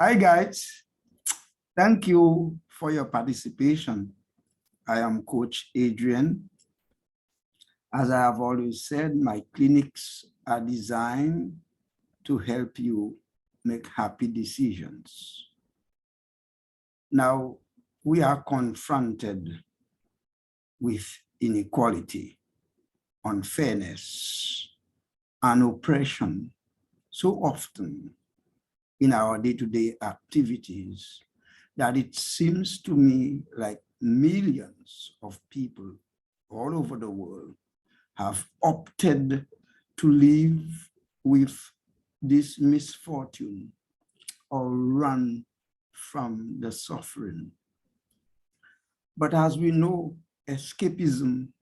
Hi guys, thank you for your participation. I am Coach Adrien. As I have always said, my clinics are designed to help you make happy decisions. Now, we are confronted with inequality, unfairness, and oppression so often in our day-to-day activities that it seems to me like millions of people all over the world have opted to live with this misfortune or run from the suffering. But as we know, escapism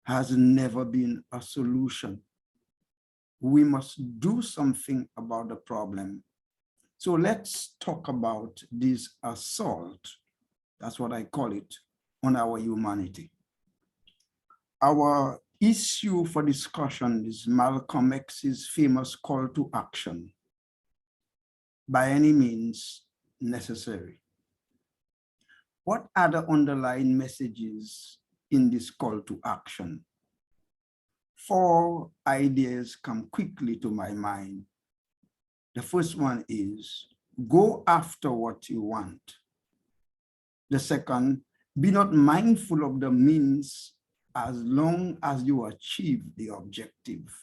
has never been a solution. We must do something about the problem. So let's talk about this assault, that's what I call it, on our humanity. Our issue for discussion is Malcolm X's famous call to action, by any means necessary. What are the underlying messages in this call to action? 4 ideas come quickly to my mind. The first one is, go after what you want. The second, be not mindful of the means as long as you achieve the objective.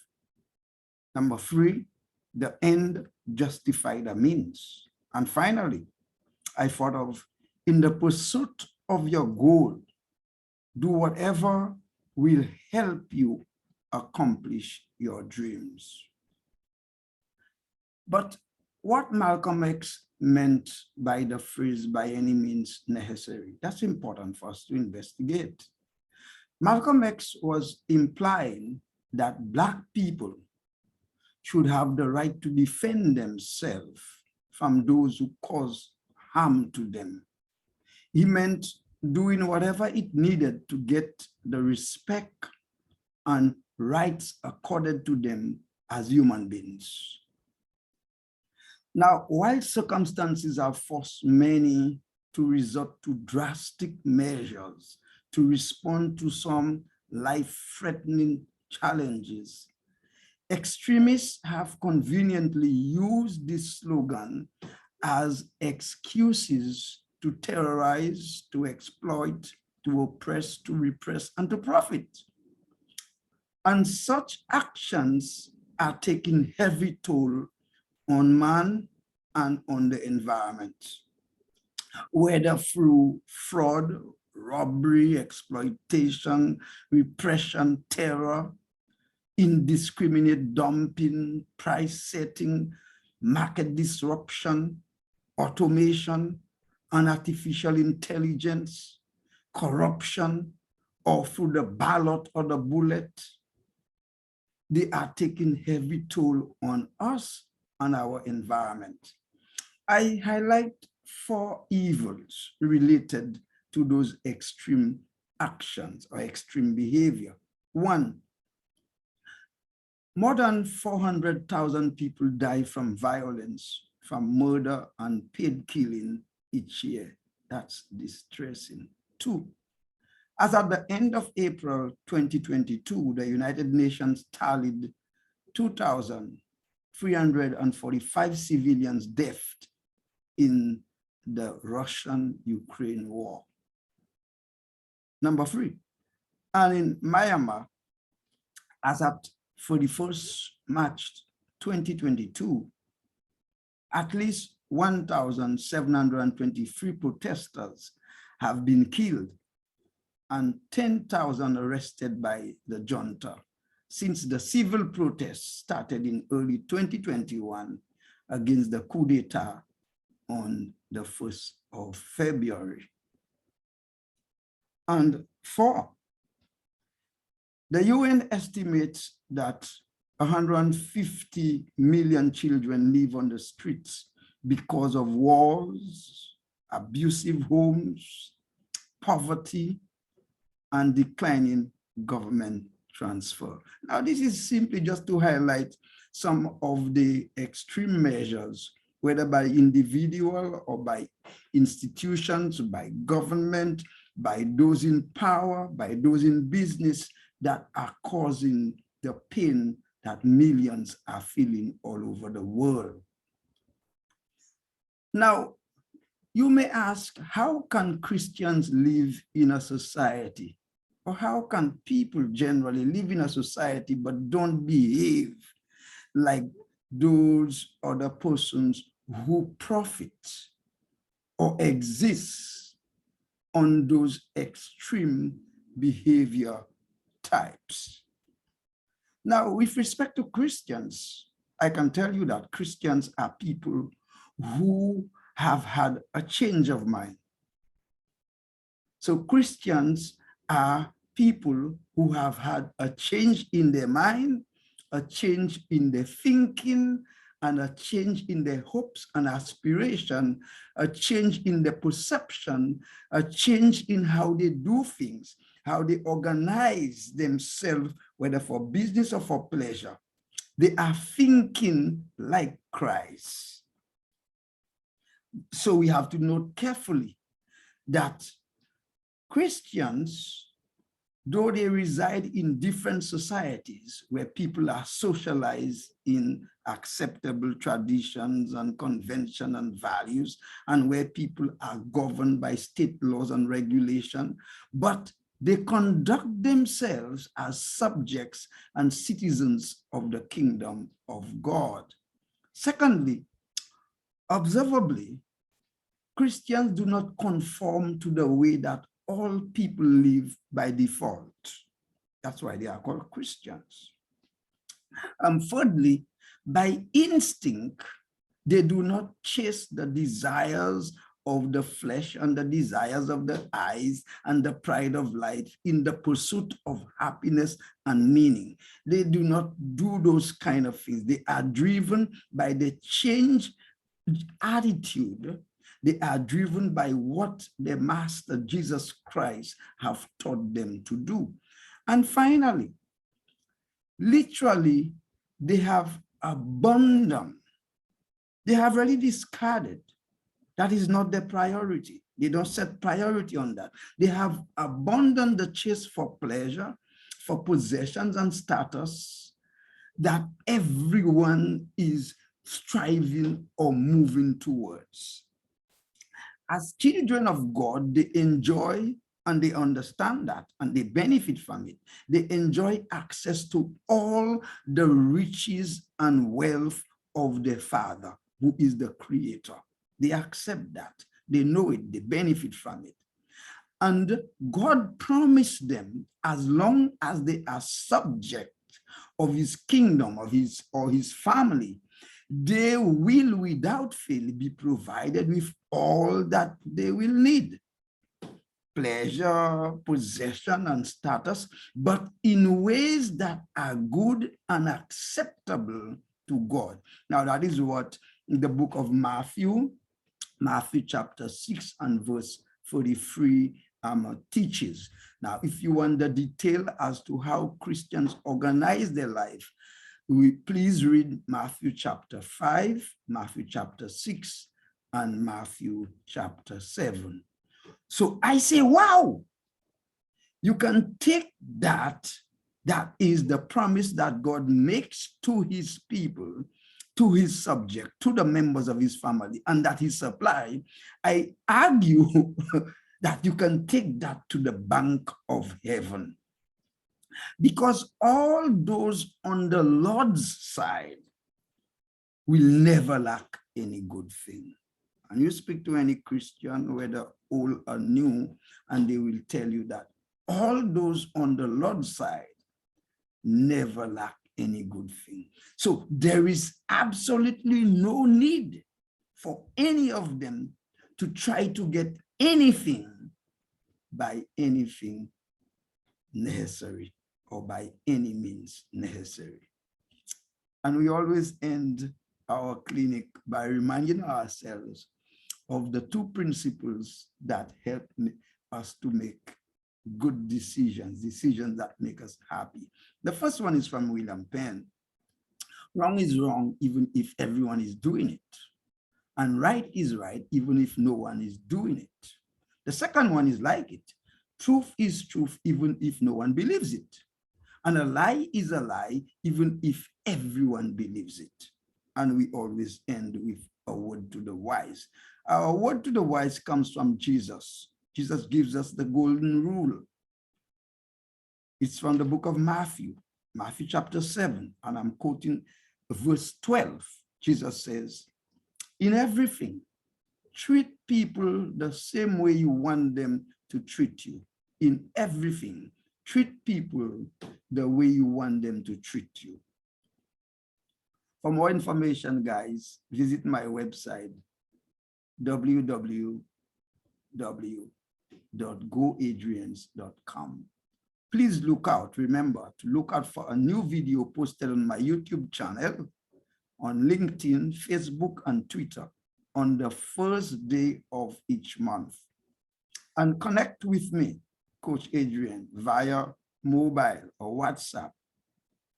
Number 3, the end justify the means. And finally, I thought of, in the pursuit of your goal, do whatever will help you accomplish your dreams. But what Malcolm X meant by the phrase by any means necessary, that's important for us to investigate. Malcolm X was implying that Black people should have the right to defend themselves from those who cause harm to them. He meant doing whatever it needed to get the respect and rights accorded to them as human beings. Now, while circumstances have forced many to resort to drastic measures to respond to some life-threatening challenges, extremists have conveniently used this slogan as excuses to terrorize, to exploit, to oppress, to repress, and to profit. And such actions are taking heavy toll on man and on the environment, whether through fraud, robbery, exploitation, repression, terror, indiscriminate dumping, price setting, market disruption, automation, and artificial intelligence, corruption, or through the ballot or the bullet. They are taking heavy toll on us and our environment. I highlight 4 evils related to those extreme actions or extreme behavior. 1, more than 400,000 people die from violence, from murder and paid killing each year. That's distressing. 2, as at the end of April 2022, the United Nations tallied 2,345 civilians dead in the Russian-Ukraine war. Number 3, and in Myanmar, as at 31st March 2022, at least 1,723 protesters have been killed and 10,000 arrested by the junta since the civil protests started in early 2021 against the coup d'etat on the 1st of February. And 4, the UN estimates that 150 million children live on the streets because of wars, abusive homes, poverty, and declining government transfer. Now, this is simply just to highlight some of the extreme measures whether by individual or by institutions, by government, by those in power, by those in business that are causing the pain that millions are feeling all over the world. Now, you may ask, how can Christians live in a society? Or how can people generally live in a society but don't behave like those other persons who profit or exist on those extreme behavior types? Now, with respect to Christians, I can tell you that Christians are people who have had a change of mind. So Christians are people who have had a change in their mind, a change in their thinking, and a change in their hopes and aspiration, a change in their perception, a change in how they do things, how they organize themselves, whether for business or for pleasure. They are thinking like Christ. So we have to note carefully that Christians, though they reside in different societies where people are socialized in acceptable traditions and convention and values, and where people are governed by state laws and regulation, but they conduct themselves as subjects and citizens of the kingdom of God. Secondly, observably, Christians do not conform to the way that all people live by default. That's why they are called Christians. Thirdly, by instinct, they do not chase the desires of the flesh and the desires of the eyes and the pride of life in the pursuit of happiness and meaning. They do not do those kind of things. They are driven by the change attitude. They are driven by what their Master Jesus Christ have taught them to do. And finally, literally, they have abandoned. They have already discarded. That is not their priority. They don't set priority on that. They have abandoned the chase for pleasure, for possessions and status that everyone is striving or moving towards. As children of God, they enjoy and they understand that and they benefit from it. They enjoy access to all the riches and wealth of their Father, who is the Creator. They accept that. They know it. They benefit from it. And God promised them, as long as they are subject of his kingdom, of his family, they will without fail be provided with all that they will need. Pleasure, possession, and status, but in ways that are good and acceptable to God. Now, that is what the book of Matthew chapter 6 and verse 43 teaches. Now, if you want the detail as to how Christians organize their life, please read Matthew chapter 5, Matthew chapter 6, and Matthew chapter 7. So I say, wow, you can take that. That is the promise that God makes to his people, to his subject, to the members of his family, and that he supplied. I argue that you can take that to the bank of heaven. Because all those on the Lord's side will never lack any good thing. And you speak to any Christian, whether old or new, and they will tell you that all those on the Lord's side never lack any good thing. So there is absolutely no need for any of them to try to get anything by anything necessary or by any means necessary. And we always end our clinic by reminding ourselves of the two principles that help us to make good decisions that make us happy. The first one is from William Penn. Wrong is wrong, even if everyone is doing it. And right is right, even if no one is doing it. The second one is like it. Truth is truth, even if no one believes it. And a lie is a lie, even if everyone believes it. And we always end with a word to the wise. Our word to the wise comes from Jesus. Jesus gives us the golden rule. It's from the book of Matthew, Matthew chapter 7, and I'm quoting verse 12. Jesus says, in everything, treat people the same way you want them to treat you. In everything, treat people the way you want them to treat you. For more information, guys, visit my website, www.goadrians.com. Please look out, remember to look out for a new video posted on my YouTube channel, on LinkedIn, Facebook, and Twitter on the first day of each month. And connect with me, Coach Adrien, via mobile or WhatsApp,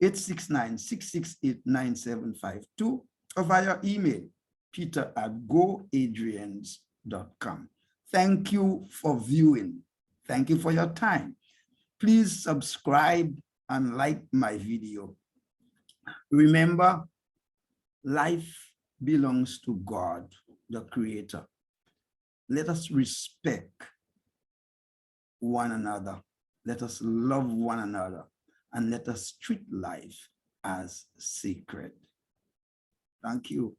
869-668-9752, or via email, peter@goadrians.com. Thank you for viewing. Thank you for your time. Please subscribe and like my video. Remember, life belongs to God, the Creator. Let us respect one another. Let us love one another, and let us treat life as sacred. Thank you.